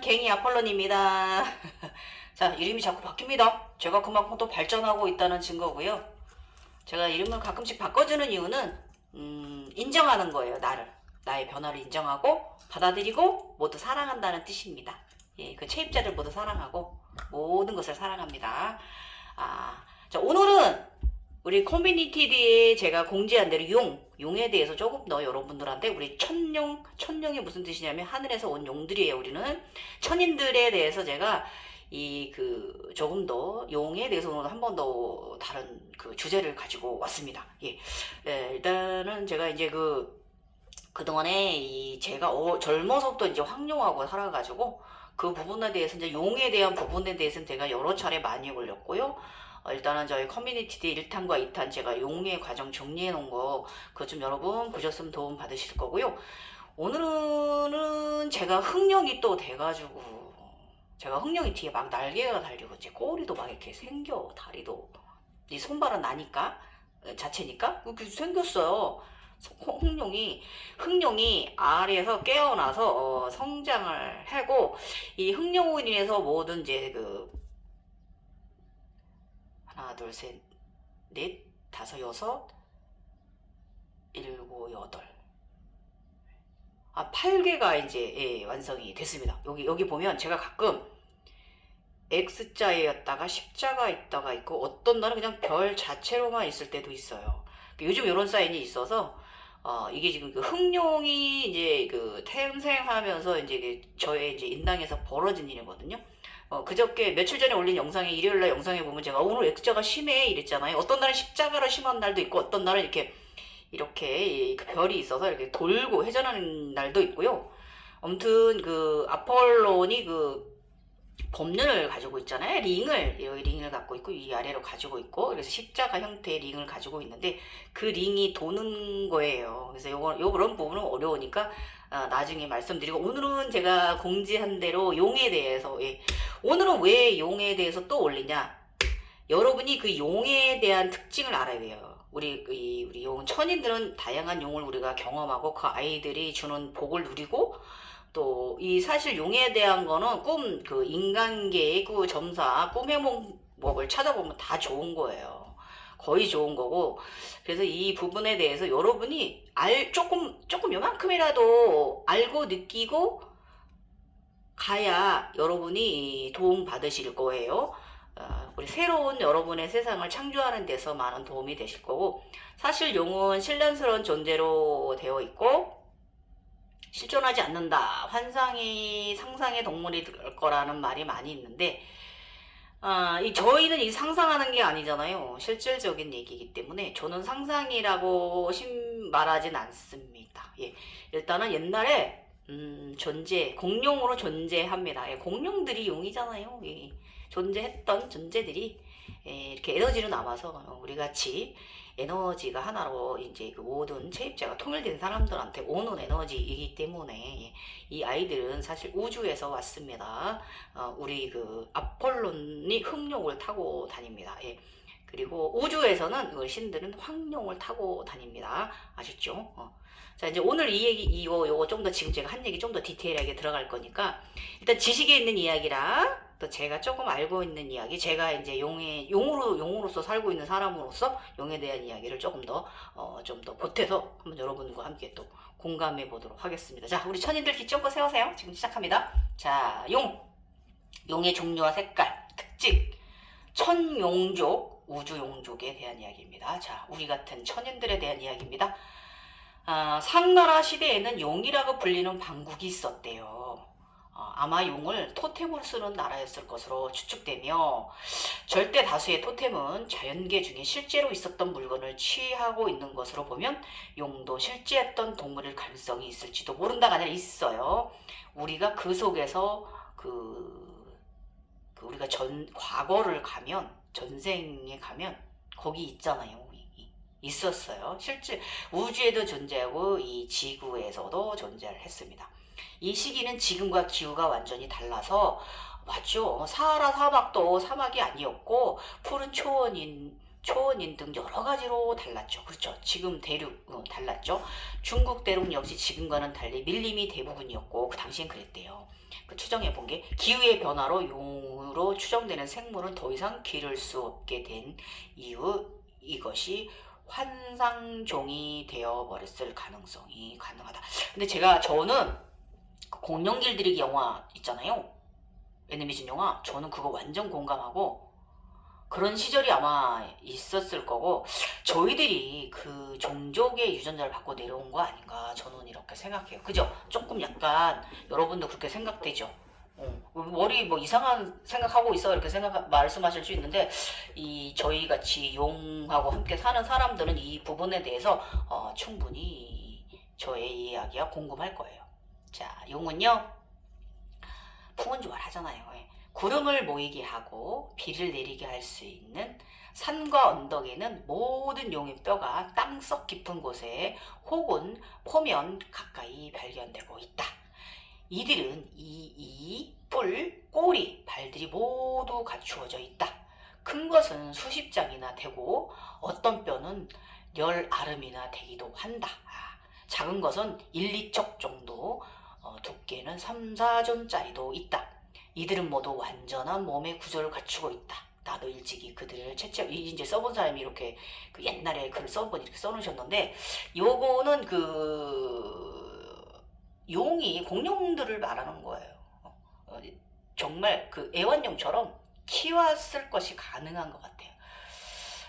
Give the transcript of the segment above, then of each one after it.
갱이 아폴론입니다. 자, 이름이 자꾸 바뀝니다. 제가 그만큼 또 발전하고 있다는 증거고요. 제가 이름을 가끔씩 바꿔주는 이유는 인정하는 거예요. 나의 변화를 인정하고 받아들이고 모두 사랑한다는 뜻입니다. 예, 그 체입자를 모두 사랑하고 모든 것을 사랑합니다. 자, 오늘은 우리 커뮤니티에 제가 공지한 대로 용에 대해서 조금 더 여러분들한테 우리 천용이 무슨 뜻이냐면 하늘에서 온 용들이에요. 우리는 천인들에 대해서 제가 조금 더 용에 대해서 오늘 한 번 더 다른 그 주제를 가지고 왔습니다. 예, 일단은 제가 이제 그동안에 제가 젊어서부터 이제 황룡하고 살아가지고 그 부분에 대해서 이제 용에 대한 부분에 대해서는 제가 여러 차례 많이 올렸고요. 일단은 저희 커뮤니티 1탄과 2탄 제가 용의 과정 정리해 놓은 거 그거 좀 여러분 보셨으면 도움 받으실 거고요. 오늘은 제가 흥령이 또 돼가지고 제가 흥령이 뒤에 막 날개가 달리고 이제 꼬리도 막 이렇게 생겨. 다리도 이 손발은 나니까 자체니까 그렇게 생겼어요. 흥룡이 알에서 깨어나서 성장을 하고 이 흥룡으로 인해서 모든 이제 하나 둘 셋 넷 다섯 여섯 일곱 여덟 8개가 이제 완성이 됐습니다. 여기 보면 제가 가끔 X자였다가 십자가 있다가 있고 어떤 날은 그냥 별 자체로만 있을 때도 있어요. 요즘 이런 사인이 있어서 이게 지금 흥룡이 이제 태생하면서 이제 저의 이제 인당에서 벌어진 일이거든요. 그저께 며칠 전에 올린 영상에 일요일날 영상에 보면 제가 오늘 X자가 심해 이랬잖아요. 어떤 날은 십자가로 심한 날도 있고 어떤 날은 이렇게 그 별이 있어서 이렇게 돌고 회전하는 날도 있고요. 아무튼 아폴론이 법륜을 가지고 있잖아요. 링을 갖고 있고 이 아래로 가지고 있고 그래서 십자가 형태의 링을 가지고 있는데 그 링이 도는 거예요. 그래서 요런 부분은 어려우니까 나중에 말씀드리고 오늘은 제가 공지한 대로 용에 대해서 오늘은 왜 용에 대해서 또 올리냐? 여러분이 그 용에 대한 특징을 알아야 돼요. 우리 용 천인들은 다양한 용을 우리가 경험하고 그 아이들이 주는 복을 누리고 또 사실 용에 대한 거는 인간계의 점사 꿈 해몽법을 찾아보면 다 좋은 거예요. 거의 좋은 거고 그래서 이 부분에 대해서 여러분이 조금 요만큼이라도 알고 느끼고 가야 여러분이 도움 받으실 거예요. 우리 새로운 여러분의 세상을 창조하는 데서 많은 도움이 되실 거고 사실 용은 신란스러운 존재로 되어 있고 실존하지 않는다. 상상의 동물이 될 거라는 말이 많이 있는데 저희는 상상하는 게 아니잖아요. 실질적인 얘기이기 때문에 저는 상상이라고 말하진 않습니다. 예. 일단은 옛날에 공룡으로 존재합니다. 공룡들이 용이잖아요. 존재했던 존재들이 이렇게 에너지로 남아서 우리 같이 에너지가 하나로 이제 모든 체입자가 통일된 사람들한테 오는 에너지이기 때문에 이 아이들은 사실 우주에서 왔습니다. 우리 아폴론이 흥룡을 타고 다닙니다. 그리고 우주에서는 신들은 황룡을 타고 다닙니다. 아셨죠? 자, 이제 오늘 이 얘기, 요거 좀 더 지금 제가 한 얘기 좀 더 디테일하게 들어갈 거니까, 일단 지식에 있는 이야기랑, 또 제가 조금 알고 있는 이야기, 제가 이제 용으로서 살고 있는 사람으로서 용에 대한 이야기를 조금 더 보태서 한번 여러분과 함께 또 공감해 보도록 하겠습니다. 자, 우리 천인들 귀 쫑긋 세우세요. 지금 시작합니다. 자, 용의 종류와 색깔, 특징, 천용족, 우주용족에 대한 이야기입니다. 자, 우리 같은 천인들에 대한 이야기입니다. 상나라 시대에는 용이라고 불리는 방국이 있었대요. 아마 용을 토템으로 쓰는 나라였을 것으로 추측되며 절대 다수의 토템은 자연계 중에 실제로 있었던 물건을 취하고 있는 것으로 보면 용도 실제했던 동물일 가능성이 있을지도 모른다가 아니라 있어요. 우리가 그 속에서 우리가 과거를 가면 전생에 가면 거기 있잖아요. 있었어요. 실제 우주에도 존재하고 이 지구에서도 존재를 했습니다. 이 시기는 지금과 기후가 완전히 달라서 맞죠. 사하라 사막도 사막이 아니었고 푸른 초원인 등 여러 가지로 달랐죠. 그렇죠. 지금 대륙 달랐죠. 중국 대륙 역시 지금과는 달리 밀림이 대부분이었고 그 당시엔 그랬대요. 그 추정해 본 게 기후의 변화로 용으로 추정되는 생물은 더 이상 기를 수 없게 된 이유 이것이 환상종이 되어버렸을 가능성이 가능하다. 근데 저는 그 공룡 길들이기 영화 있잖아요. 애니메이션 영화 저는 그거 완전 공감하고 그런 시절이 아마 있었을 거고 저희들이 그 종족의 유전자를 받고 내려온 거 아닌가 저는 이렇게 생각해요. 그죠? 조금 약간 여러분도 그렇게 생각되죠? 머리 뭐 이상한 생각하고 있어 이렇게 말씀하실 수 있는데 이 저희 같이 용하고 함께 사는 사람들은 이 부분에 대해서 충분히 저의 이야기가 궁금할 거예요. 자, 용은요 풍은 좋아하잖아요. 예. 구름을 모이게 하고 비를 내리게 할 수 있는 산과 언덕에는 모든 용의 뼈가 땅속 깊은 곳에 혹은 포면 가까이 발견되고 있다. 이들은 뿔, 꼬리, 발들이 모두 갖추어져 있다. 큰 것은 수십 장이나 되고 어떤 뼈는 10아름이나 되기도 한다. 작은 것은 1, 2척 정도, 두께는 3, 4존짜리도 있다. 이들은 모두 완전한 몸의 구조를 갖추고 있다. 나도 일찍이 그들을 이제 써본 사람이 이렇게 그 옛날에 글을 써본 이렇게 써놓으셨는데 요거는 용이 공룡들을 말하는 거예요. 정말 그 애완용처럼 키웠을 것이 가능한 것 같아요.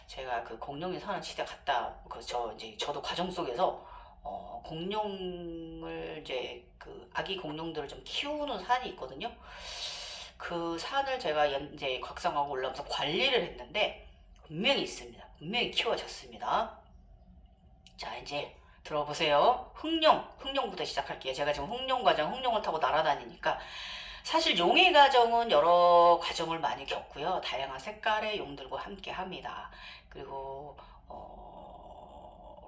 제가 그 공룡이 사는 시대 갔다 저도 과정 속에서 공룡을 이제 그 아기 공룡들을 좀 키우는 산이 있거든요. 그 산을 제가 이제 곽상하고 올라가면서 관리를 했는데 분명히 있습니다. 분명히 키워졌습니다. 자, 이제 들어보세요. 흥룡부터 시작할게요. 제가 지금 흥룡을 타고 날아다니니까 사실 용의 가정은 여러 가정을 많이 겪고요. 다양한 색깔의 용들과 함께 합니다. 그리고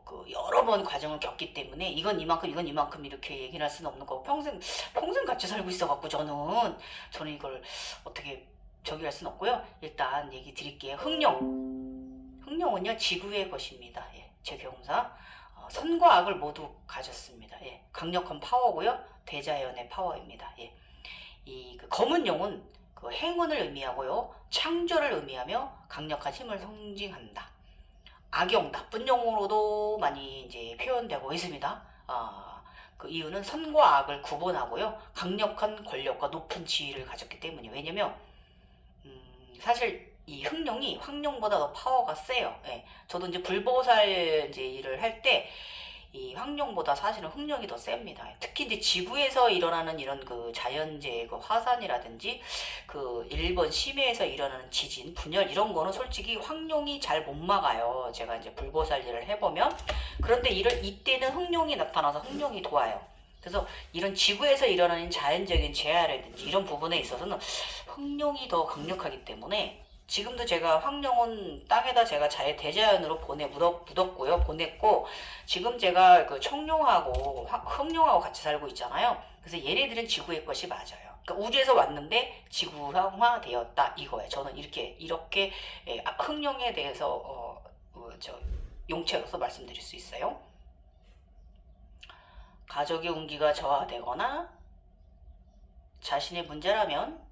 그 여러 번 과정을 겪기 때문에 이건 이만큼 이렇게 얘기를 할 수는 없는 거고 평생 같이 살고 있어갖고 저는 이걸 어떻게 저기 할 수는 없고요. 일단 얘기 드릴게요. 흥룡은요 지구의 것입니다. 예, 제 경험상 선과 악을 모두 가졌습니다. 예, 강력한 파워고요. 대자연의 파워입니다. 예. 그 검은 용은 그 행운을 의미하고요. 창조를 의미하며 강력한 힘을 상징한다. 악용, 나쁜 용으로도 많이 이제 표현되고 있습니다. 그 이유는 선과 악을 구분하고요. 강력한 권력과 높은 지위를 가졌기 때문이에요. 왜냐면 사실 이 흥룡이 황룡보다 더 파워가 세요. 예. 저도 이제 불보살 이제 일을 할 때 이 황룡보다 사실은 흥룡이 더 셉니다. 특히 이제 지구에서 일어나는 이런 그 자연재해, 그 화산이라든지 그 일본 심해에서 일어나는 지진, 분열 이런 거는 솔직히 황룡이 잘 못 막아요. 제가 이제 불보살 일을 해보면 그런데 이때는 흥룡이 나타나서 흥룡이 도와요. 그래서 이런 지구에서 일어나는 자연적인 재해라든지 이런 부분에 있어서는 흥룡이 더 강력하기 때문에 지금도 제가 황룡은 땅에다 제가 대자연으로 묻었고요. 보냈고 지금 제가 그 청룡하고 흑룡하고 같이 살고 있잖아요. 그래서 얘네들은 지구의 것이 맞아요. 그러니까 우주에서 왔는데 지구형화 되었다 이거예요. 저는 이렇게 흑룡에 대해서 용체로서 말씀드릴 수 있어요. 가족의 운기가 저하되거나 자신의 문제라면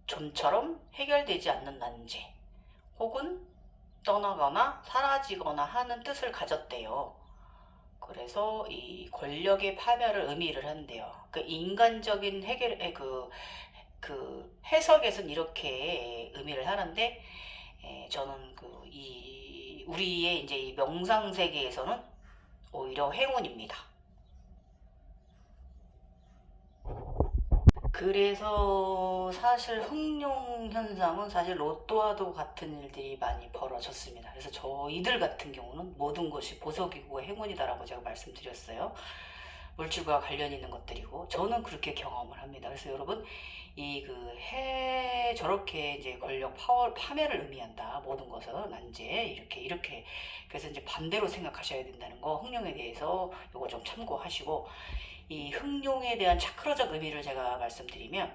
좀처럼 해결되지 않는 난제 혹은 떠나거나 사라지거나 하는 뜻을 가졌대요. 그래서 이 권력의 파멸을 의미를 한대요. 그 인간적인 그 해석에서는 이렇게 의미를 하는데 저는 우리의 이제 이 명상 세계에서는 오히려 행운입니다. 그래서 사실 흥룡 현상은 사실 로또와도 같은 일들이 많이 벌어졌습니다. 그래서 저희들 같은 경우는 모든 것이 보석이고 행운이다라고 제가 말씀드렸어요. 물질과 관련 있는 것들이고 저는 그렇게 경험을 합니다. 그래서 여러분 저렇게 이제 권력 파워 파멸을 의미한다. 모든 것은 난제 이렇게 그래서 이제 반대로 생각하셔야 된다는 거 흥룡에 대해서 요거 좀 참고하시고 이 흥룡에 대한 차크라적 의미를 제가 말씀드리면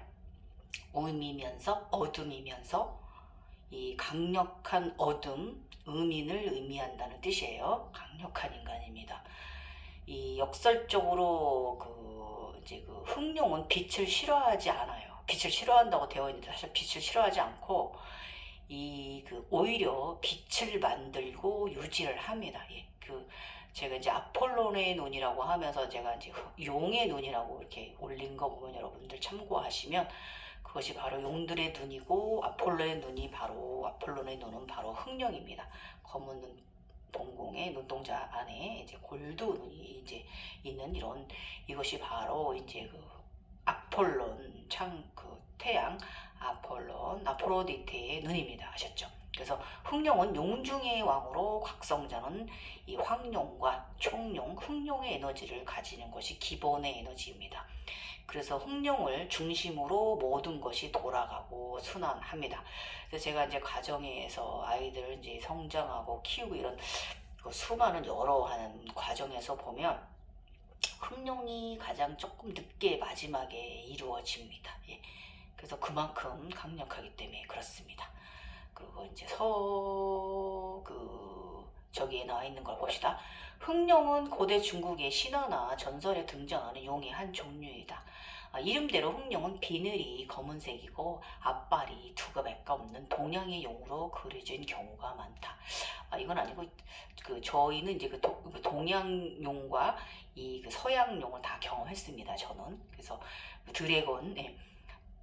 음이면서 어둠이면서 이 강력한 어둠, 음인을 의미한다는 뜻이에요. 강력한 인간입니다. 이 역설적으로 그 이제 그 흑룡은 빛을 싫어하지 않아요. 빛을 싫어한다고 되어 있는데 사실 빛을 싫어하지 않고 이 그 오히려 빛을 만들고 유지를 합니다. 예. 그 제가 이제 아폴론의 눈이라고 하면서 제가 이제 용의 눈이라고 이렇게 올린 거 보면 여러분들 참고하시면 그것이 바로 용들의 눈이고 아폴론의 눈은 바로 흑룡입니다. 검은 눈 동공의 눈동자 안에 이제 골드 눈이 이제 있는 이런 이것이 바로 이제 그 아폴론 그 태양 아폴론 아프로디테의 눈입니다. 아셨죠? 그래서 흑룡은 용중의 왕으로 각성자는 이 황룡과 청룡, 흑룡의 에너지를 가지는 것이 기본의 에너지입니다. 그래서 흑룡을 중심으로 모든 것이 돌아가고 순환합니다. 그래서 제가 이제 가정에서 아이들을 이제 성장하고 키우고 이런 그 수많은 여러 하는 과정에서 보면 흑룡이 가장 조금 늦게 마지막에 이루어집니다. 예. 그래서 그만큼 강력하기 때문에 그렇습니다. 그리고 이제 저기에 나와 있는 걸 봅시다. 흑룡은 고대 중국의 신화나 전설에 등장하는 용의 한 종류이다. 이름대로 흑룡은 비늘이 검은색이고 앞발이 두 개밖에 없는 동양의 용으로 그려진 경우가 많다. 이건 아니고 저희는 이제 그 동양용과 이 그 서양용을 다 경험했습니다. 저는 그래서 드래곤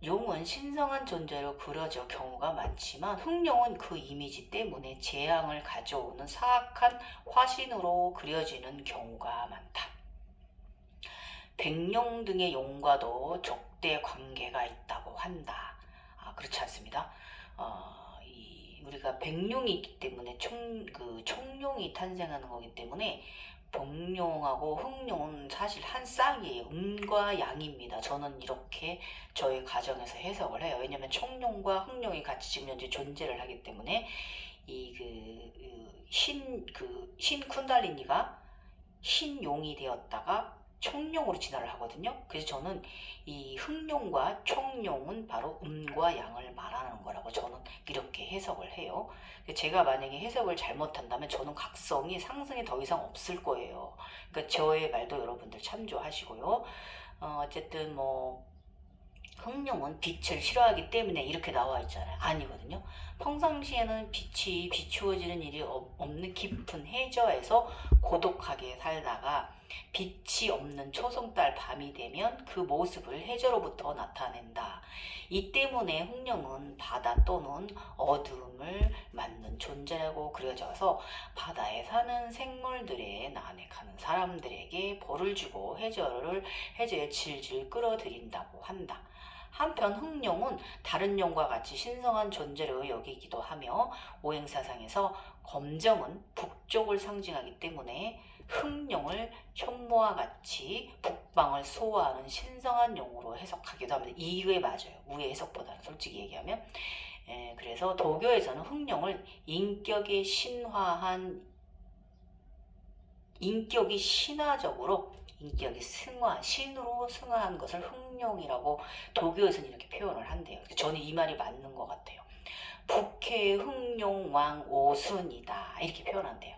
용은 신성한 존재로 그려질 경우가 많지만 흑룡은 그 이미지 때문에 재앙을 가져오는 사악한 화신으로 그려지는 경우가 많다. 백룡 등의 용과도 적대 관계가 있다고 한다. 그렇지 않습니다. 우리가 백룡이 있기 때문에 청룡이 탄생하는 거기 때문에 백룡하고 흑룡은 사실 한 쌍이에요. 음과 양입니다. 저는 이렇게 저희 가정에서 해석을 해요. 왜냐면 청룡과 흑룡이 같이 지금 현재 존재를 하기 때문에 신 쿤달리니가 흰용이 되었다가 청룡으로 진화를 하거든요. 그래서 저는 이 흑룡과 청룡은 바로 음과 양을 말하는 거라고 저는 이렇게 해석을 해요. 제가 만약에 해석을 잘못한다면 저는 각성이 상승이 더 이상 없을 거예요. 그러니까 저의 말도 여러분들 참조하시고요. 어쨌든 흑룡은 빛을 싫어하기 때문에 이렇게 나와 있잖아요. 아니거든요. 평상시에는 빛이 비추어지는 일이 없는 깊은 해저에서 고독하게 살다가 빛이 없는 초승달 밤이 되면 그 모습을 해저로부터 나타낸다. 이 때문에 흑룡은 바다 또는 어둠을 맞는 존재라고 그려져서 바다에 사는 생물들의 난획하는 사람들에게 벌을 주고 해저에 질질 끌어들인다고 한다. 한편 흑룡은 다른 용과 같이 신성한 존재로 여기기도 하며 오행사상에서 검정은 북쪽을 상징하기 때문에 흑룡을 현모와 같이 북방을 수호하는 신성한 용으로 해석하기도 합니다. 이게 맞아요. 우의 해석보다는 솔직히 얘기하면. 그래서 도교에서는 흑룡을 인격이 신화적으로 인격이 신으로 승화한 것을 흑룡이라고 도교에서는 이렇게 표현을 한대요. 저는 이 말이 맞는 것 같아요. 북해 흑룡왕 오순이다 이렇게 표현한대요.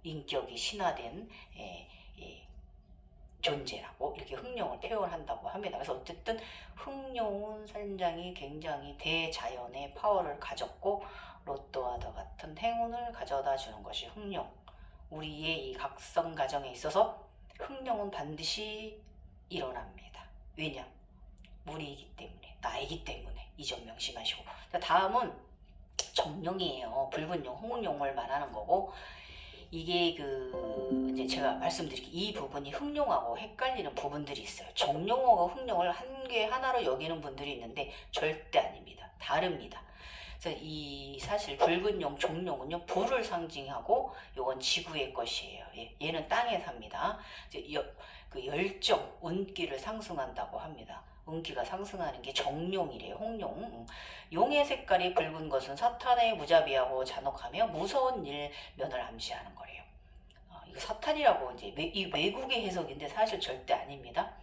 인격이 신화된 존재라고 이렇게 흑룡을 표현한다고 합니다. 그래서 어쨌든 흑룡은 선장이 굉장히 대자연의 파워를 가졌고 로또와 더 같은 행운을 가져다 주는 것이 흑룡. 우리의 이 각성 과정에 있어서 흑룡은 반드시 일어납니다. 왜냐? 우리이기 때문에, 나이기 때문에. 이 점 명심하시고. 자, 다음은 정룡이에요. 붉은 용, 홍룡을 말하는 거고, 이게 이제 제가 말씀드릴게요. 이 부분이 흑룡하고 헷갈리는 부분들이 있어요. 정룡하고 흑룡을 한 개 하나로 여기는 분들이 있는데 절대 아닙니다. 다릅니다. 그래서 이 사실 붉은 용, 종룡은요 불을 상징하고 요건 지구의 것이에요. 얘는 땅에 삽니다. 그 열정, 운기를 상승한다고 합니다. 운기가 상승하는 게 정룡이래요. 홍룡. 용의 색깔이 붉은 것은 사탄의 무자비하고 잔혹하며 무서운 일면을 암시하는 거래요. 이거 사탄이라고 이제 이 외국의 해석인데 사실 절대 아닙니다.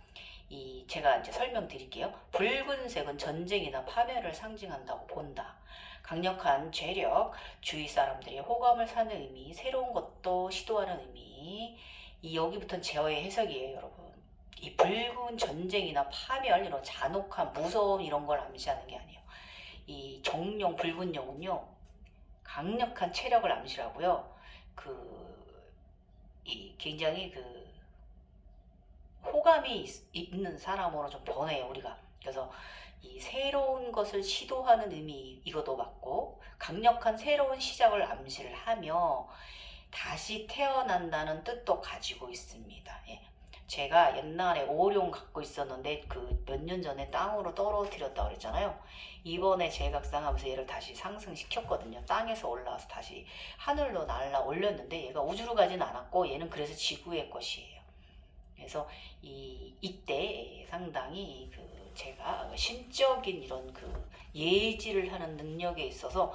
제가 이제 설명드릴게요. 붉은색은 전쟁이나 파멸을 상징한다고 본다. 강력한 죄력, 주위 사람들의 호감을 사는 의미, 새로운 것도 시도하는 의미, 이 여기부터는 제어의 해석이에요, 여러분. 이 붉은 전쟁이나 파멸, 이런 잔혹한 무서움 이런 걸 암시하는 게 아니에요. 이 정룡, 붉은 용은요, 강력한 체력을 암시하고요. 이 굉장히 호감이 있는 사람으로 좀 변해요, 우리가. 그래서 이 새로운 것을 시도하는 의미, 이것도 맞고, 강력한 새로운 시작을 암시를 하며 다시 태어난다는 뜻도 가지고 있습니다. 예. 제가 옛날에 오룡 갖고 있었는데 몇 년 전에 땅으로 떨어뜨렸다고 그랬잖아요. 이번에 제각상하면서 얘를 다시 상승시켰거든요. 땅에서 올라와서 다시 하늘로 날라 올렸는데 얘가 우주로 가진 않았고 얘는 그래서 지구의 것이에요. 그래서 이때 상당히 제가 신적인 이런 예지를 하는 능력에 있어서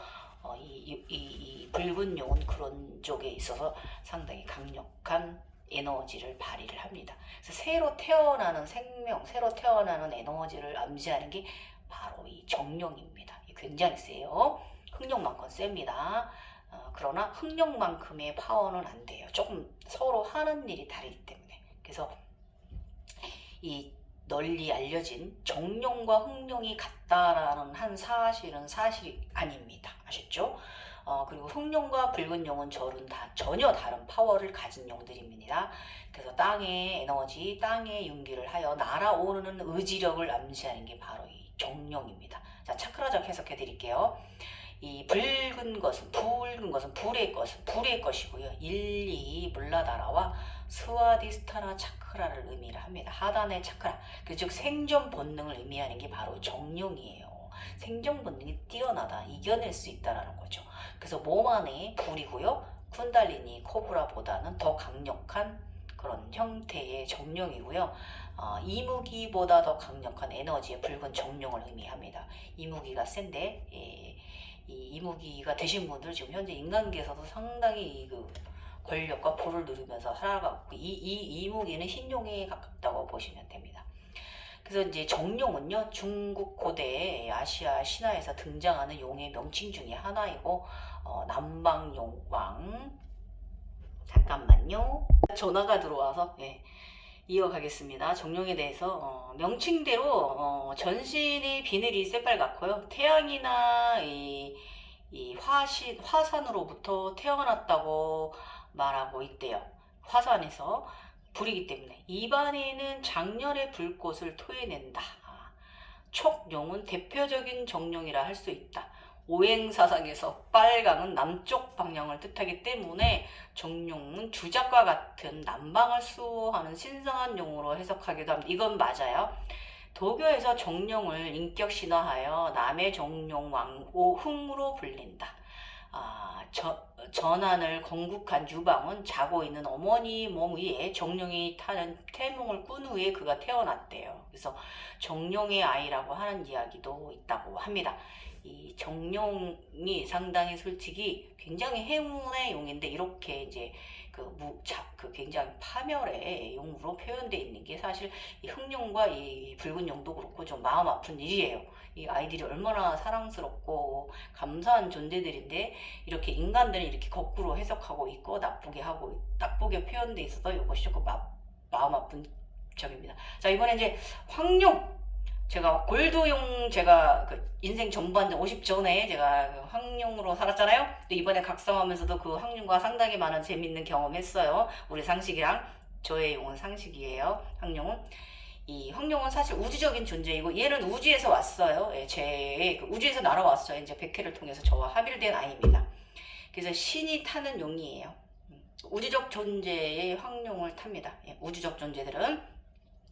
이 붉은 용은 그런 쪽에 있어서 상당히 강력한 에너지를 발휘를 합니다. 그래서 새로 태어나는 생명, 새로 태어나는 에너지를 암시하는 게 바로 이 정룡입니다. 굉장히 세요. 흑룡만큼 셉니다. 그러나 흑룡만큼의 파워는 안 돼요. 조금 서로 하는 일이 다르기 때문에. 그래서 이 널리 알려진 정룡과 흑룡이 같다라는 한 사실은 사실이 아닙니다. 아셨죠? 그리고 흑룡과 붉은 용은 전혀 다른 파워를 가진 용들입니다. 그래서 땅의 에너지, 땅의 윤기를 하여 날아오르는 의지력을 암시하는 게 바로 이 정룡입니다. 자, 차크라적 해석해 드릴게요. 이 붉은 것은 불의 것이고요. 1, 2 물라다라와 스와디스타나 차크라를 의미를 합니다. 하단의 차크라, 즉 생존 본능을 의미하는 게 바로 정룡이에요. 생존 본능이 뛰어나다, 이겨낼 수 있다라는 거죠. 그래서 몸 안에 불이고요. 쿤달리니 코브라보다는 더 강력한 그런 형태의 정룡이고요. 이무기보다 더 강력한 에너지의 붉은 정룡을 의미합니다. 이무기가 센데 이 이무기가 되신 분들 지금 현재 인간계에서도 상당히 권력과 부를 누리면서 살아가고 이무기는 흰용에 가깝다고 보시면 됩니다. 그래서 이제 정룡은요, 중국 고대 아시아 신화에서 등장하는 용의 명칭 중에 하나이고 남방용왕. 잠깐만요, 전화가 들어와서 이어가겠습니다. 정룡에 대해서 명칭대로 전신이 비늘이 새빨갛고요. 태양이나 이 화산으로부터 태어났다고 말하고 있대요. 화산에서 불이기 때문에. 입안에는 장렬의 불꽃을 토해낸다. 촉룡은 대표적인 정룡이라 할 수 있다. 오행사상에서 빨강은 남쪽 방향을 뜻하기 때문에 정룡은 주작과 같은 남방을 수호하는 신성한 용으로 해석하기도 합니다. 이건 맞아요. 도교에서 정룡을 인격신화하여 남의 정룡 왕오흥으로 불린다. 전안을 건국한 유방은 자고 있는 어머니 몸 위에 정룡이 타는 태몽을 꾼 후에 그가 태어났대요. 그래서 정룡의 아이라고 하는 이야기도 있다고 합니다. 이 정룡이 상당히 솔직히 굉장히 행운의 용인데 이렇게 이제 굉장히 파멸의 용으로 표현되어 있는 게 사실 이 흑룡과 이 붉은 용도 그렇고 좀 마음 아픈 일이에요. 이 아이들이 얼마나 사랑스럽고 감사한 존재들인데 이렇게 인간들은 이렇게 거꾸로 해석하고 있고 나쁘게 표현돼 있어서 이것이 조금 마음 아픈 점입니다. 자, 이번에 이제 황룡. 제가 골드용, 제가 인생 전반 50 전에 제가 황룡으로 살았잖아요. 또 이번에 각성하면서도 그 황룡과 상당히 많은 재밌는 경험했어요. 우리 상식이랑. 저의 용은 상식이에요. 이 황룡은 사실 우주적인 존재이고 얘는 우주에서 왔어요. 우주에서 날아왔어요. 이제 백회를 통해서 저와 합일된 아이입니다. 그래서 신이 타는 용이에요. 우주적 존재의 황룡을 탑니다. 우주적 존재들은.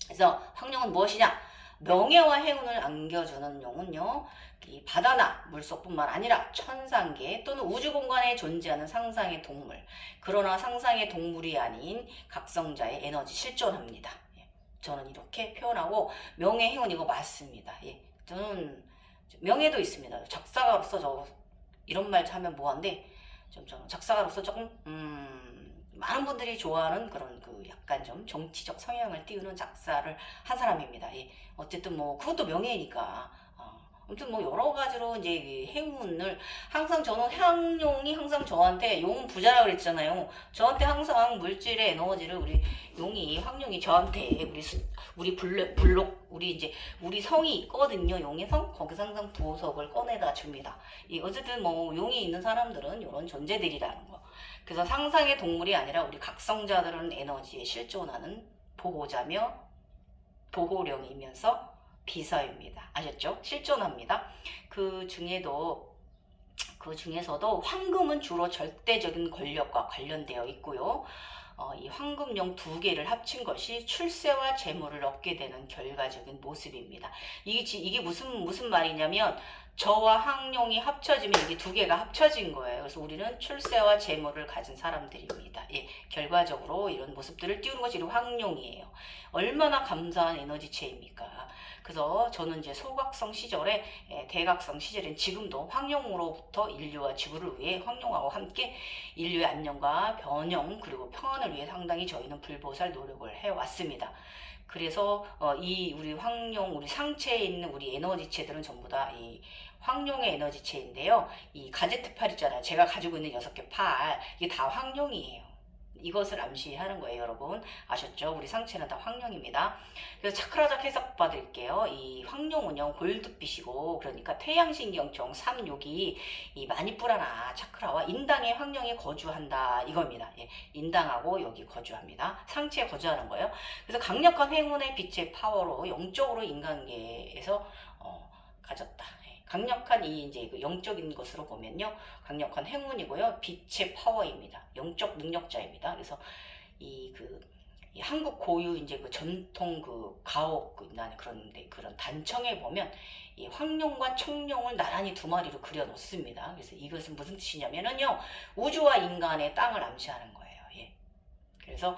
그래서 황룡은 무엇이냐? 명예와 행운을 안겨주는 용은요, 이 바다나 물속뿐만 아니라 천상계 또는 우주 공간에 존재하는 상상의 동물, 그러나 상상의 동물이 아닌 각성자의 에너지 실존합니다. 저는 이렇게 표현하고, 명예, 행운 이거 맞습니다. 저는 명예도 있습니다. 작사가로서 이런 말 하면 뭐한데, 작사가로서 조금 많은 분들이 좋아하는 그런 약간 좀 정치적 성향을 띄우는 작사를 한 사람입니다. 어쨌든 그것도 명예니까 아무튼 뭐 여러 가지로 이제 이 행운을 항상 저는 향용이 항상 저한테 용은 부자라 그랬잖아요. 저한테 항상 물질의 에너지를 우리 용이 황룡이 저한테 우리 블록 우리 이제 우리 성이 있거든요. 용의 성 거기서 항상 보석을 꺼내다 줍니다. 이 어쨌든 뭐 용이 있는 사람들은 이런 존재들이라는 거. 그래서 상상의 동물이 아니라 우리 각성자들은 에너지에 실존하는 보호자며 보호령이면서 비서입니다. 아셨죠? 실존합니다. 그 중에서도 황금은 주로 절대적인 권력과 관련되어 있고요. 이 황금령 두 개를 합친 것이 출세와 재물을 얻게 되는 결과적인 모습입니다. 이게 무슨 말이냐면 저와 황룡이 합쳐지면 이게 두 개가 합쳐진 거예요. 그래서 우리는 출세와 재물을 가진 사람들입니다. 예, 결과적으로 이런 모습들을 띄우는 것이 황룡이에요. 얼마나 감사한 에너지체입니까? 그래서 저는 이제 소각성 시절에 대각성 시절인 지금도 황룡으로부터 인류와 지구를 위해 황룡하고 함께 인류의 안녕과 변형 그리고 평안을 위해 상당히 저희는 불보살 노력을 해왔습니다. 그래서 이 우리 황룡 우리 상체에 있는 우리 에너지체들은 전부 다 이 황룡의 에너지체인데요. 이 가제트 팔 있잖아요. 제가 가지고 있는 6개 팔 이게 다 황룡이에요. 이것을 암시하는 거예요, 여러분. 아셨죠? 우리 상체는 다 황룡입니다. 그래서 차크라적 해석 받을게요. 이 황룡은요, 골드빛이고, 그러니까 태양신경총 3욕이 이 마니뿌라나 차크라와 인당의 황룡이 거주한다. 이겁니다. 예, 인당하고 여기 거주합니다. 상체에 거주하는 거예요. 그래서 강력한 행운의 빛의 파워로 영적으로 인간계에서 가졌다. 강력한 이제 그 영적인 것으로 보면요, 강력한 행운이고요, 빛의 파워입니다. 영적 능력자입니다. 그래서 이 한국 고유 이제 그 전통 그 가옥 그런 단청에 보면 이 황룡과 청룡을 나란히 두 마리로 그려 놓습니다. 그래서 이것은 무슨 뜻이냐면은요, 우주와 인간의 땅을 암시하는 거예요. 예. 그래서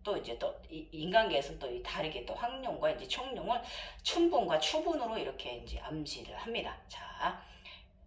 또 이제 또 인간계에서는 또 다르게 또 황룡과 이제 청룡을 춘분과 추분으로 이렇게 이제 암시를 합니다. 자,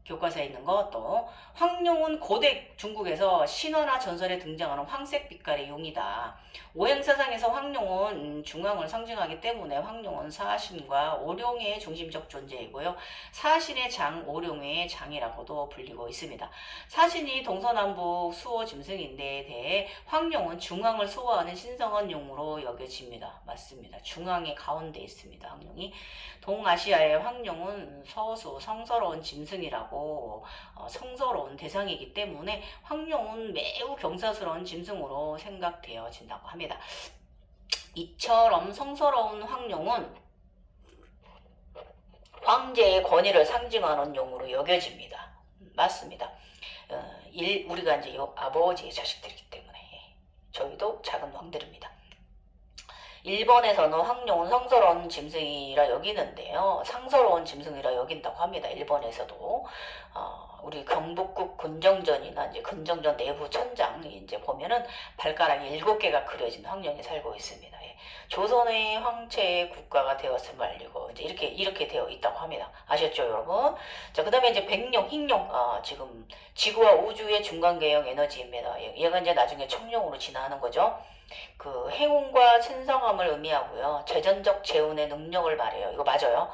교과서에 있는 것도 황룡은 고대 중국에서 신화나 전설에 등장하는 황색 빛깔의 용이다. 오행사상에서 황룡은 중앙을 상징하기 때문에 황룡은 사신과 오룡의 중심적 존재이고요. 사신의 장, 오룡의 장이라고도 불리고 있습니다. 사신이 동서남북 수호 짐승인데 대해 황룡은 중앙을 수호하는 신성한 용으로 여겨집니다. 맞습니다. 중앙의 가운데 있습니다. 황룡이. 동아시아의 황룡은 서수, 성스러운 짐승이라고 성스러운 대상이기 때문에 황룡은 매우 경사스러운 짐승으로 생각되어진다고 합니다. 이처럼 성스러운 황룡은 황제의 권위를 상징하는 용으로 여겨집니다. 맞습니다. 우리가 이제 아버지의 자식들이기 때문에 저희도 작은 왕들입니다. 일본에서는 황룡은 성스러운 짐승이라 여기는데요. 상스러운 짐승이라 여긴다고 합니다. 일본에서도. 우리 경북국 근정전이나 이제 근정전 내부 천장 이제 보면은 발가락이 7개가 그려진 황룡이 살고 있습니다. 예. 조선의 황체의 국가가 되었음을 알리고 이제 이렇게 되어 있다고 합니다. 아셨죠, 여러분? 자, 그다음에 이제 백룡, 흰룡, 지금 지구와 우주의 중간계형 에너지입니다. 얘가 이제 나중에 청룡으로 진화하는 거죠. 그 행운과 신성함을 의미하고요. 재전적 재운의 능력을 말해요. 이거 맞아요.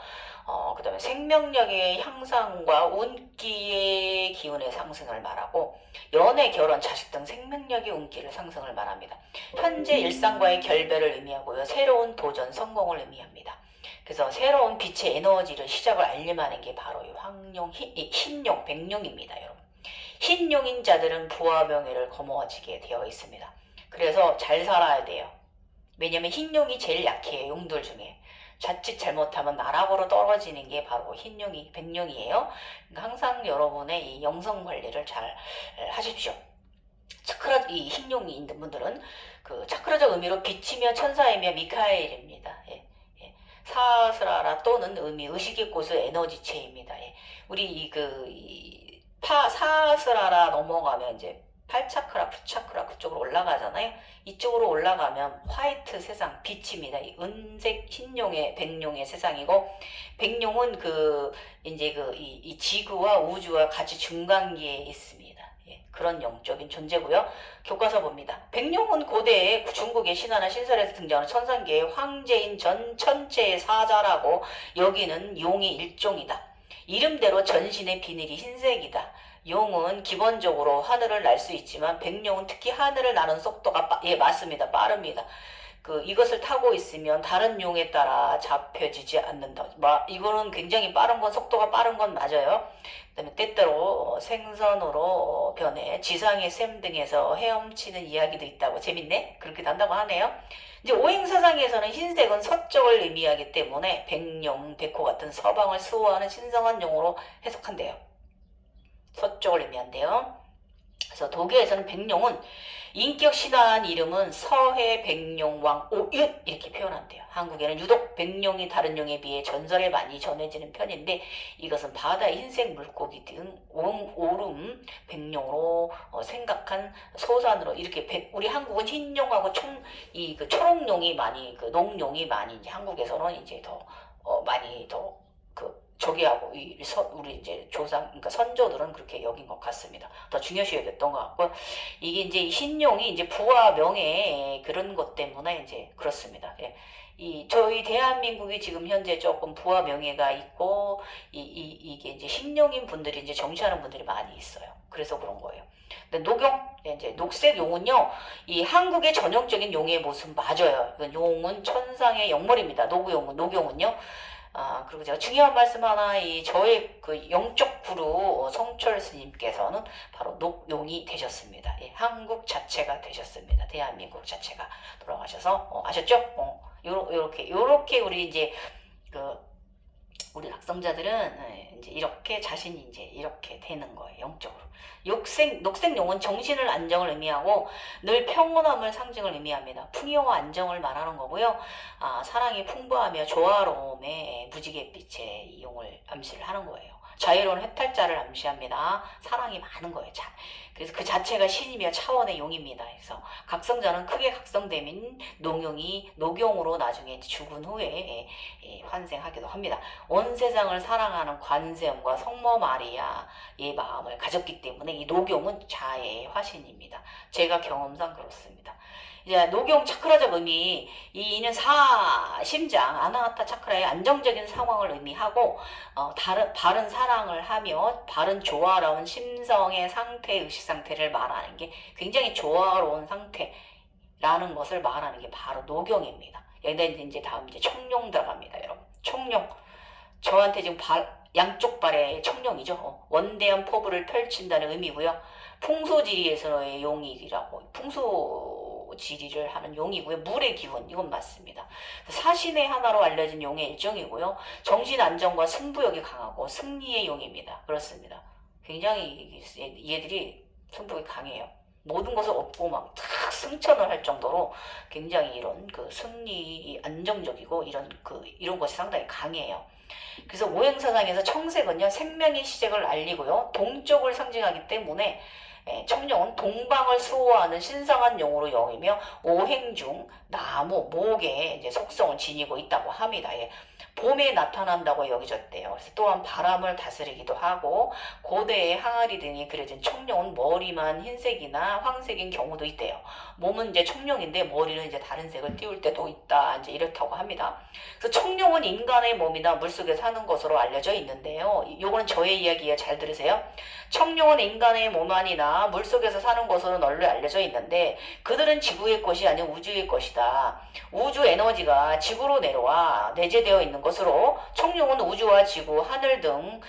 그 다음에 생명력의 향상과 운기의 기운의 상승을 말하고 연애, 결혼, 자식 등 생명력의 운기를 상승을 말합니다. 현재 일상과의 결별을 의미하고요. 새로운 도전, 성공을 의미합니다. 그래서 새로운 빛의 에너지를 시작을 알림하는 게 바로 이 황룡, 흰룡, 백룡입니다. 여러분. 흰룡인 자들은 부와 명예를 거머쥐게 되어 있습니다. 그래서 잘 살아야 돼요. 왜냐면 흰룡이 제일 약해요. 용들 중에. 자칫 잘못하면 나락으로 떨어지는 게 바로 흰룡이, 백룡이에요. 그러니까 항상 여러분의 이 영성 관리를 잘 하십시오. 이 흰룡이 있는 분들은 그 차크라적 의미로 빛이며 천사이며 미카엘입니다. 예, 예. 사스라라 또는 의미 의식의 고수 에너지체입니다. 예. 우리 사스라라 넘어가면 이제 8차크라, 9차크라 그쪽으로 올라가잖아요. 이쪽으로 올라가면 화이트 세상, 빛입니다. 은색 흰룡의 백룡의 세상이고, 백룡은 이 지구와 우주와 같이 중간계에 있습니다. 예, 그런 영적인 존재고요. 교과서 봅니다. 백룡은 고대에 중국의 신화나 신설에서 등장하는 천상계의 황제인 전 천체의 사자라고 여기는 용의 일종이다. 이름대로 전신의 비늘이 흰색이다. 용은 기본적으로 하늘을 날 수 있지만 백룡은 특히 하늘을 나는 속도가 예, 맞습니다. 빠릅니다. 이것을 타고 있으면 다른 용에 따라 잡혀지지 않는다. 이거는 굉장히 빠른 건, 속도가 빠른 건 맞아요. 그 다음에 때때로 생선으로 변해 지상의 샘 등에서 헤엄치는 이야기도 있다고. 재밌네? 그렇게도 한다고 하네요. 이제 오행사상에서는 흰색은 서쪽을 의미하기 때문에 백룡, 백호 같은 서방을 수호하는 신성한 용으로 해석한대요. 서쪽을 의미한대요. 그래서 독일에서는 백룡은 인격 신화한 이름은 서해 백룡왕 오윷 이렇게 표현한대요. 한국에는 유독 백룡이 다른 용에 비해 전설에 많이 전해지는 편인데 이것은 바다의 흰색 물고기 등 오름 백룡으로 생각한 소산으로 이렇게 우리 한국은 흰용하고 초록용이 많이 농용이 많이 이제 한국에서는 이제 더 많이 더 저기하고 우리 이제 그러니까 선조들은 그렇게 여긴 것 같습니다. 더 중요시 여겼던 것 같고 이게 이제 흰용이 이제 부와 명예 그런 것 때문에 이제 그렇습니다. 예. 저희 대한민국이 지금 현재 조금 부와 명예가 있고 이게 이제 흰용인 분들이 이제 정치하는 분들이 많이 있어요. 그래서 그런 거예요. 근데 이제 녹색 용은요, 이 한국의 전형적인 용의 모습 맞아요. 용은 천상의 영물입니다. 녹용은요. 그리고 제가 중요한 말씀 하나, 저의 영적 구루 성철 스님께서는 바로 녹용이 되셨습니다. 예, 한국 자체가 되셨습니다. 대한민국 자체가 돌아가셔서, 아셨죠? 요렇게 우리 이제, 우리 각성자들은 이제 이렇게 자신이 이제 이렇게 되는 거예요. 영적으로. 녹색용은 정신을 안정을 의미하고 늘 평온함을 상징을 의미합니다. 풍요와 안정을 말하는 거고요. 사랑이 풍부하며 조화로움의 무지갯빛의 이 용을 암시를 하는 거예요. 자유로운 해탈자를 암시합니다. 사랑이 많은 거예요. 그래서 그 자체가 신이며 차원의 용입니다. 그래서 각성자는 크게 각성되면 녹용으로 나중에 죽은 후에 환생하기도 합니다. 온 세상을 사랑하는 관세음과 성모 마리아의 마음을 가졌기 때문에 이 녹용은 자애의 화신입니다. 제가 경험상 그렇습니다. 이제 녹용 차크라적 의미, 이는 심장 아나하타 차크라의 안정적인 상황을 의미하고 바른 사랑을 하며 바른 조화로운 심성의 상태, 의식 상태를 말하는 게 굉장히 조화로운 상태라는 것을 말하는 게 바로 녹용입니다. 여기다 이제 다음 이제 청룡 들어갑니다, 여러분. 청룡. 저한테 지금 양쪽 발에 청룡이죠. 원대한 포부를 펼친다는 의미고요. 풍소지리에서의 용이라고 풍소지리를 하는 용이고요. 물의 기운 이건 맞습니다. 사신의 하나로 알려진 용의 일종이고요. 정신 안정과 승부욕이 강하고 승리의 용입니다. 그렇습니다. 굉장히 얘들이 승부욕이 강해요. 모든 것을 얻고 막 승천을 할 정도로 굉장히 이런 승리 안정적이고 이런 것이 상당히 강해요. 그래서 오행사상에서 청색은요 생명의 시작을 알리고요 동쪽을 상징하기 때문에 청룡은 동방을 수호하는 신성한 용으로 여기며 오행 중 나무, 목의 이제 속성을 지니고 있다고 합니다. 봄에 나타난다고 여겨졌대요. 그래서 또한 바람을 다스리기도 하고 고대의 항아리 등이 그려진 청룡은 머리만 흰색이나 황색인 경우도 있대요. 몸은 이제 청룡인데 머리는 이제 다른 색을 띄울 때도 있다. 이제 이렇다고 합니다. 그래서 청룡은 인간의 몸이나 물속에 사는 것으로 알려져 있는데요. 요거는 저의 이야기예요. 잘 들으세요. 청룡은 인간의 몸 안이나 물속에서 사는 것으로 널리 알려져 있는데 그들은 지구의 것이 아닌 우주의 것이다. 우주 에너지가 지구로 내려와 내재되어 있는 것으로 청룡은 우주와 지구, 하늘 등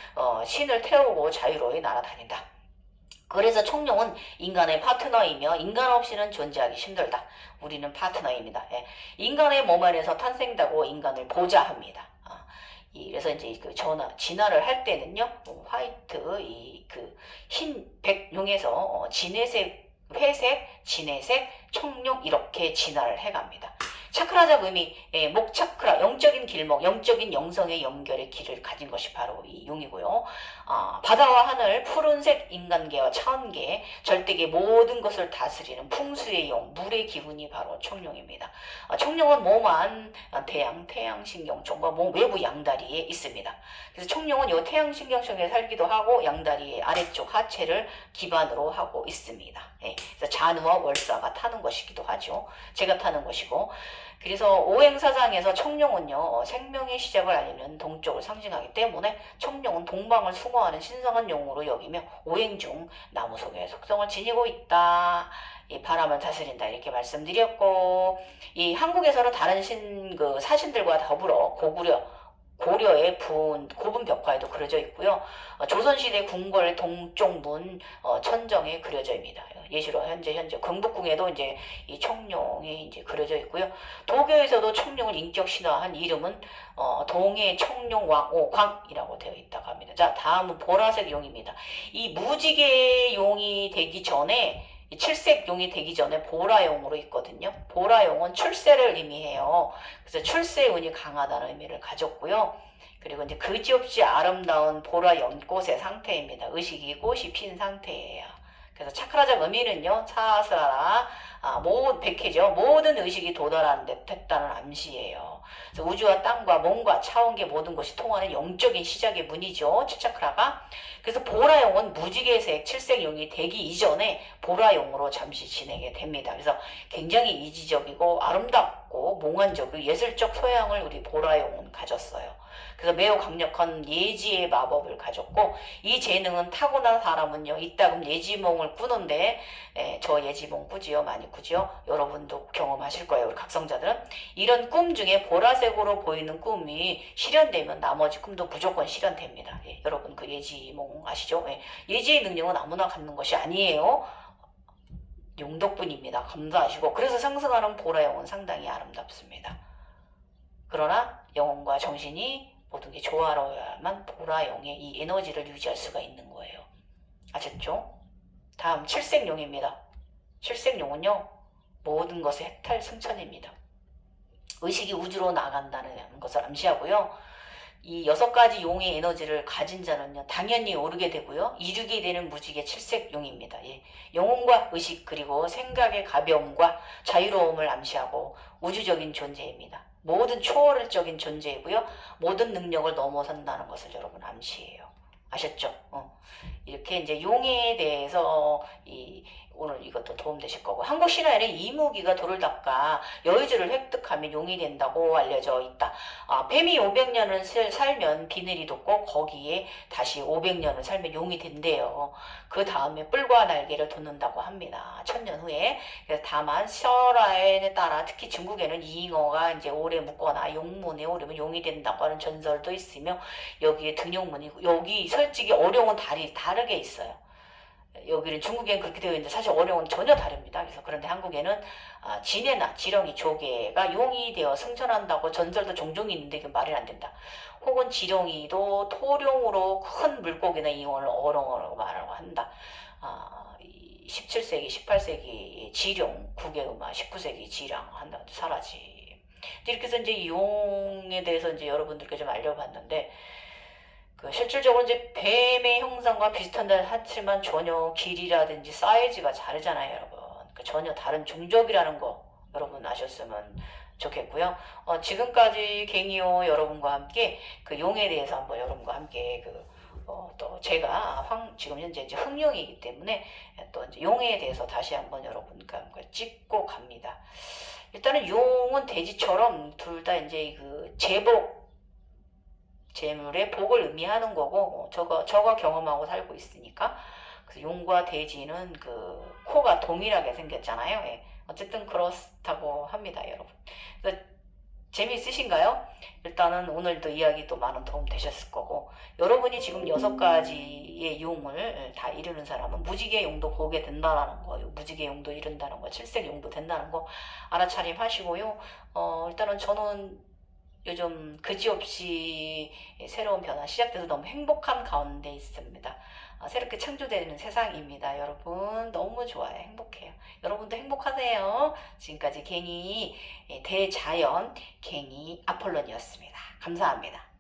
신을 태우고 자유로이 날아다닌다. 그래서 청룡은 인간의 파트너이며 인간 없이는 존재하기 힘들다. 우리는 파트너입니다. 인간의 몸 안에서 탄생되고 인간을 보자 합니다. 그래서 이제 진화를 할 때는요, 화이트, 흰 백룡에서 진회색, 회색, 진회색, 청룡 이렇게 진화를 해갑니다. 차크라적 의미, 목 차크라, 영적인 길목, 영적인 영성의 연결의 길을 가진 것이 바로 이 용이고요. 바다와 하늘, 푸른색 인간계와 차원계, 절대계 모든 것을 다스리는 풍수의 용, 물의 기운이 바로 청룡입니다. 청룡은 몸안 태양신경총과 몸 외부 양다리에 있습니다. 그래서 청룡은 이 태양신경총에 살기도 하고 양다리의 아래쪽 하체를 기반으로 하고 있습니다. 그래서 잔우와 월사가 타는 것이기도 하죠. 제가 타는 것이고, 그래서 오행사상에서 청룡은요 생명의 시작을 알리는 동쪽을 상징하기 때문에 청룡은 동방을 수호하는 신성한 용으로 여기며 오행 중 나무 속의 속성을 지니고 있다. 이 바람을 다스린다 이렇게 말씀드렸고, 이 한국에서는 다른 사신들과 더불어 고려의 고분 벽화에도 그려져 있고요. 조선시대 궁궐 동쪽문 천정에 그려져 있습니다. 예시로 현재 경복궁에도 이제 이 청룡이 이제 그려져 있고요. 도교에서도 청룡을 인격 신화한 이름은 동해 청룡왕오광이라고 되어 있다고 합니다. 자, 다음은 보라색 용입니다. 이 무지개 용이 되기 전에 칠색 용이 되기 전에 보라용으로 있거든요. 보라용은 출세를 의미해요. 그래서 출세 운이 강하다는 의미를 가졌고요. 그리고 이제 그지없이 아름다운 보라 연꽃의 상태입니다. 의식이 꽃이 핀 상태예요. 그래서 차크라적 의미는요, 사스라라, 백해죠. 모든 의식이 도달하는 데 됐다는 암시예요. 그래서 우주와 땅과 몸과 차원계 모든 것이 통하는 영적인 시작의 문이죠. 7차크라가. 그래서 보라용은 무지개색 칠색용이 되기 이전에 보라용으로 잠시 지내게 됩니다. 그래서 굉장히 이지적이고 아름답고 몽환적이고 예술적 소양을 우리 보라용은 가졌어요. 그래서 매우 강력한 예지의 마법을 가졌고, 이 재능은 타고난 사람은요 이따금 예지몽을 꾸는데, 저 예지몽 꾸지요, 많이 꾸지요. 여러분도 경험하실 거예요. 우리 각성자들은 이런 꿈 중에 보라색으로 보이는 꿈이 실현되면 나머지 꿈도 무조건 실현됩니다. 여러분 그 예지몽 아시죠? 예지의 능력은 아무나 갖는 것이 아니에요. 용덕분입니다. 감사하시고, 그래서 상승하는 보라영은 상당히 아름답습니다. 그러나 영혼과 정신이 모든 게 조화로워야만 보라용의 이 에너지를 유지할 수가 있는 거예요. 아셨죠? 다음 칠색용입니다. 칠색용은요 모든 것의 해탈 승천입니다. 의식이 우주로 나간다는 것을 암시하고요. 이 6가지 용의 에너지를 가진 자는요 당연히 오르게 되고요. 이루게 되는 무지개 칠색용입니다. 영혼과 의식 그리고 생각의 가벼움과 자유로움을 암시하고 우주적인 존재입니다. 모든 초월적인 존재이고요. 모든 능력을 넘어선다는 것을 여러분 암시해요. 아셨죠? 이렇게 이제 용에 대해서 오늘 이것도 도움되실 거고, 한국 신화에는 이무기가 돌을 닦아 여의주를 획득하면 용이 된다고 알려져 있다. 뱀이 500년을 살면 비늘이 돋고 거기에 다시 500년을 살면 용이 된대요. 그 다음에 뿔과 날개를 돋는다고 합니다. 1000년 후에. 그래서 다만 설화에 따라 특히 중국에는 이잉어가 이제 오래 묵거나 용문에 오르면 용이 된다고 하는 전설도 있으며, 여기에 등용문이고, 여기 솔직히 어룡은 다르게 있어요. 여기는 중국에는 그렇게 되어 있는데 사실 어룡은 전혀 다릅니다. 그래서 그런데 한국에는 진해나 지렁이 조개가 용이 되어 승천한다고 전설도 종종 있는데 그 말이 안 된다. 혹은 지렁이도 토룡으로 큰 물고기나 잉어를 어룡으로 말하고 한다. 17세기, 18세기 지룡, 국외음악, 19세기 지랑 한다. 사라지. 이렇게 해서 이제 용에 대해서 이제 여러분들께 좀 알려봤는데, 실질적으로 이제 뱀의 형상과 비슷한데 하지만 전혀 길이라든지 사이즈가 다르잖아요, 여러분. 전혀 다른 종족이라는 거 여러분 아셨으면 좋겠고요. 지금까지 갱이오 여러분과 함께 그 용에 대해서 한번 여러분과 함께 또 제가 지금 현재 이제 흑룡이기 때문에 또 이제 용에 대해서 다시 한번 여러분과 함께 찍고 갑니다. 일단은 용은 돼지처럼 둘 다 이제 재물의 복을 의미하는 거고, 저거 경험하고 살고 있으니까. 그래서 용과 돼지는 코가 동일하게 생겼잖아요. 어쨌든 그렇다고 합니다, 여러분. 그래서 재미있으신가요? 일단은 오늘도 이야기도 많은 도움 되셨을 거고, 여러분이 지금 6가지의 용을 다 이루는 사람은 무지개 용도 보게 된다는 거, 무지개 용도 이룬다는 거, 칠색 용도 된다는 거 알아차림 하시고요. 일단은 저는 요즘 그지없이 새로운 변화 시작돼서 너무 행복한 가운데 있습니다. 새롭게 창조되는 세상입니다. 여러분 너무 좋아요. 행복해요. 여러분도 행복하세요. 지금까지 갱이 대자연 갱이 아폴론이었습니다. 감사합니다.